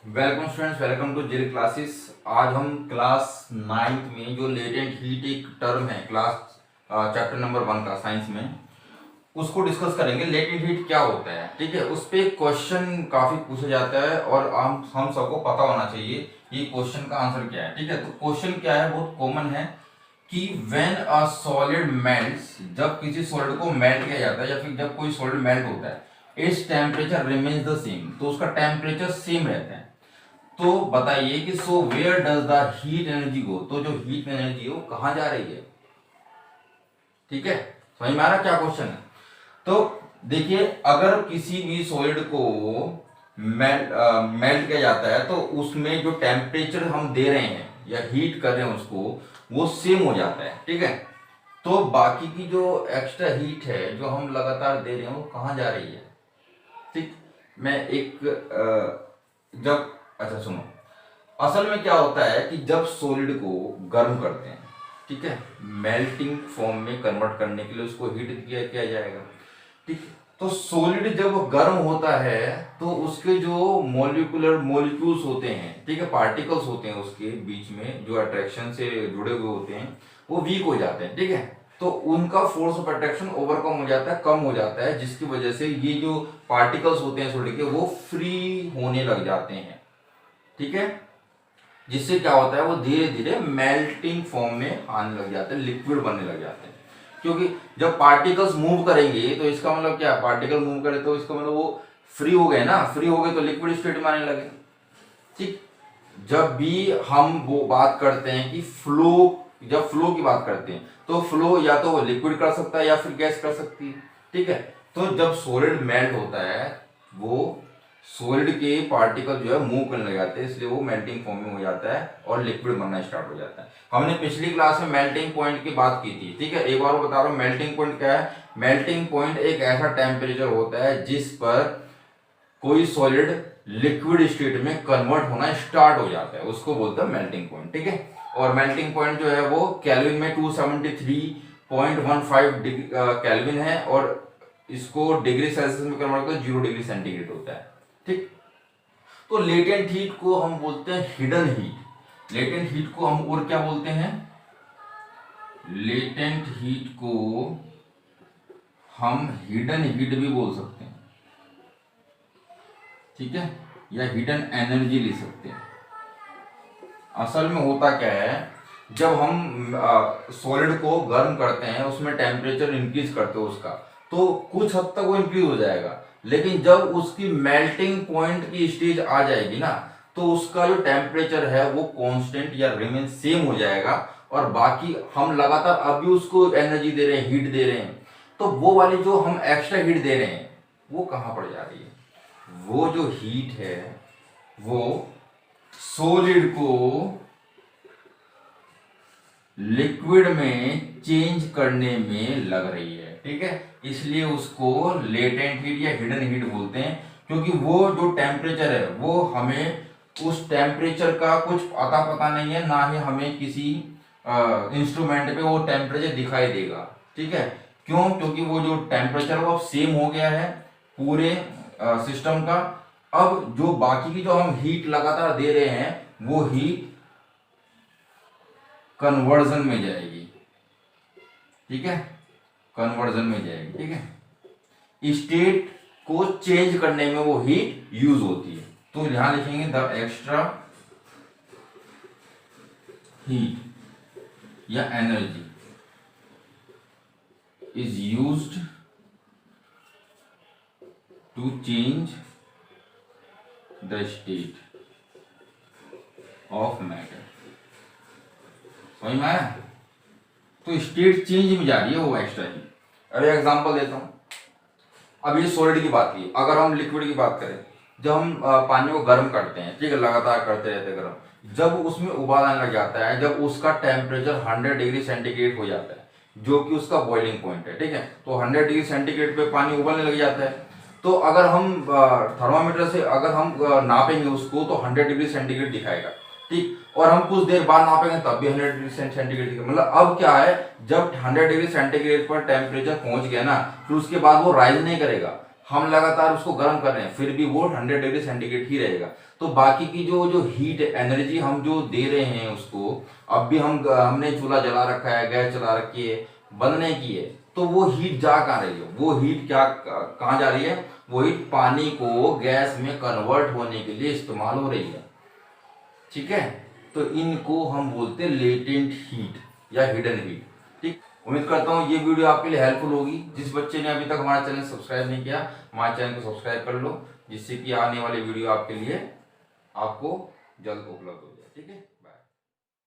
Welcome students, welcome to जेल classes. आज हम क्लास 9th में जो लेटेंट हीट एक टर्म है क्लास चैप्टर नंबर 1 का साइंस में, उसको डिस्कस करेंगे। लेटेंट हीट क्या होता है, ठीक है। उस पे क्वेश्चन काफी पूछा जाता है और हम सबको पता होना चाहिए ये क्वेश्चन का आंसर क्या है, ठीक है। तो क्वेश्चन क्या है, बहुत कॉमन है कि व्हेन अ सॉलिड मेल्ट्स, जब किसी सॉलिड को मेल्ट किया जाता है या फिर जब कोई सॉलिड मेल्ट होता है, इस टेम्परेचर रिमेन्स द सेम, तो उसका टेम्परेचर सेम रहता है। तो बताइए कि so where does the heat energy go, तो जो हीट एनर्जी है वो कहां जा रही है, ठीक है। समझ में आ रहा क्या क्वेश्चन है। तो देखिए, अगर किसी भी सॉलिड को मेल्ट किया जाता है तो उसमें जो टेम्परेचर हम दे रहे हैं या हीट कर रहे हैं उसको, वो सेम हो जाता है, ठीक है। तो बाकी की जो एक्स्ट्रा हीट है जो हम लगातार दे रहे हैं वो कहां जा रही है, ठीक। मैं एक जब अच्छा सुनो, असल में क्या होता है कि जब सॉलिड को गर्म करते हैं, ठीक है, मेल्टिंग फॉर्म में कन्वर्ट करने के लिए उसको हीट किया किया जाएगा, ठीक। तो सॉलिड जब गर्म होता है तो उसके जो मॉलिक्यूल्स होते हैं, ठीक है, पार्टिकल्स होते हैं उसके बीच में जो अट्रैक्शन से जुड़े हुए होते हैं, वो वीक हो जाते हैं, ठीक है। तो उनका फोर्स ऑफ अट्रैक्शन ओवरकम हो जाता है, कम हो जाता है, जिसकी वजह से ये जो पार्टिकल्स होते हैं सॉलिड के वो फ्री होने लग जाते हैं, ठीक है। जिससे क्या होता है, वो धीरे धीरे मेल्टिंग फॉर्म में आने लग जाते हैं, लिक्विड बनने लग जाते हैं। क्योंकि जब पार्टिकल्स मूव करेंगे तो इसका मतलब क्या, पार्टिकल मूव करे तो इसका मतलब वो फ्री हो गए ना, फ्री हो गए तो लिक्विड स्टेट में आने लगे, ठीक। जब भी हम वो बात करते हैं कि फ्लो, जब फ्लो की बात करते हैं तो फ्लो या तो लिक्विड कर सकता है या फिर गैस कर सकती है, ठीक है। तो जब सॉलिड मेल्ट होता है, वो सॉलिड के पार्टिकल जो है मूव करने लग जाते हैं, इसलिए वो मेल्टिंग फॉर्म में हो जाता है और लिक्विड बनना स्टार्ट हो जाता है। हमने पिछली क्लास में मेल्टिंग पॉइंट की बात की थी, ठीक है। एक बार बता रहा हूँ मेल्टिंग पॉइंट क्या है। मेल्टिंग पॉइंट एक ऐसा टेम्परेचर होता है जिस पर कोई सॉलिड लिक्विड स्टेट में कन्वर्ट होना स्टार्ट हो जाता है, उसको बोलते हैं मेल्टिंग पॉइंट, ठीक है। और मेल्टिंग पॉइंट जो है वो केल्विन में 273.15 केल्विन है और इसको डिग्री सेल्सियस में कन्वर्ट करते 0 डिग्री सेंटीग्रेड होता है, ठीक। तो लेटेंट हीट को हम बोलते हैं हिडन हीट। लेटेंट हीट को हम और क्या बोलते हैं, लेटेंट हीट को हम हिडन हीट भी बोल सकते हैं, ठीक है, या हिडन एनर्जी ले सकते हैं। असल में होता क्या है, जब हम सॉलिड को गर्म करते हैं, उसमें टेम्परेचर इंक्रीज करते हो उसका, तो कुछ हद तक वो इंक्रीज हो जाएगा, लेकिन जब उसकी मेल्टिंग पॉइंट की स्टेज आ जाएगी ना, तो उसका जो टेम्परेचर है वो कांस्टेंट या रिमेन सेम हो जाएगा। और बाकी हम लगातार अभी उसको एनर्जी दे रहे हैं, हीट दे रहे हैं, तो वो वाली जो हम एक्स्ट्रा हीट दे रहे हैं वो कहाँ पड़ जा रही है, वो जो हीट है वो सॉलिड को लिक्विड में चेंज करने में लग रही है, ठीक है। इसलिए उसको लेटेंट हीट या हिडन हीट बोलते हैं, क्योंकि वो जो टेम्परेचर है वो हमें उस टेम्परेचर का कुछ पता नहीं है, ना ही हमें किसी इंस्ट्रूमेंट पे वो टेम्परेचर दिखाई देगा, ठीक है। क्यों, क्योंकि वो जो टेम्परेचर वो सेम हो गया है पूरे सिस्टम का। अब जो बाकी की जो हम हीट लगातार दे रहे हैं वो हीट कन्वर्जन में जाएगी, ठीक है, कन्वर्जन में जाएगी, ठीक है। स्टेट को चेंज करने में वो हीट यूज होती है। तो यहां लिखेंगे द एक्स्ट्रा हीट या energy is used to change the state of matter. समझ में आया। तो स्टेट चेंज में जा रही है वो एक्स्ट्रा ही। अब एग्जांपल देता हूं, अब ये सॉलिड की बात की, अगर हम लिक्विड की बात करें, जब हम पानी को गर्म करते हैं, ठीक है, लगातार करते रहते गर्म, जब उसमें उबाल आने लग जाता है, जब उसका टेम्परेचर 100 डिग्री सेंटीग्रेड हो जाता है, जो कि उसका बॉइलिंग पॉइंट है, ठीक है, तो 100 डिग्री सेंटीग्रेड पे पानी उबलने लग जाता है। तो अगर हम थर्मामीटर से अगर हम नापेंगे उसको तो 100 डिग्री सेंटीग्रेड दिखाएगा, ठीक। और हम कुछ देर बाद नापेंगे तब भी 100 डिग्री सेंटीग्रेड दिखाएगा। मतलब अब क्या है, जब 100 डिग्री सेंटीग्रेड पर टेम्परेचर पहुंच गया ना, फिर उसके बाद वो राइज नहीं करेगा, हम लगातार उसको गर्म कर रहे हैं, फिर भी वो 100 डिग्री सेंटीग्रेड ही रहेगा। तो बाकी की जो जो हीट एनर्जी हम जो दे रहे हैं उसको, अब भी हमने चूल्हा जला रखा है, गैस चला रखी है, बनने की है, तो वो हीट जा कहाँ रही है, वो हीट क्या कहाँ जा रही है, वो हीट पानी को गैस में कन्वर्ट होने के लिए इस्तेमाल हो रही है। ठीक है, तो इनको हम बोलते हैं लेटेंट हीट या हिडन हीट। ठीक, उम्मीद करता हूँ ये वीडियो आपके लिए हेल्पफुल होगी। जिस बच्चे ने अभी तक हमारा चैनल सब्सक्राइब नहीं किया, हमारे चैनल को सब्सक्राइब कर लो, जिससे कि आने वाली वीडियो आपके लिए आपको जल्द उपलब्ध हो जाए। ठीक है।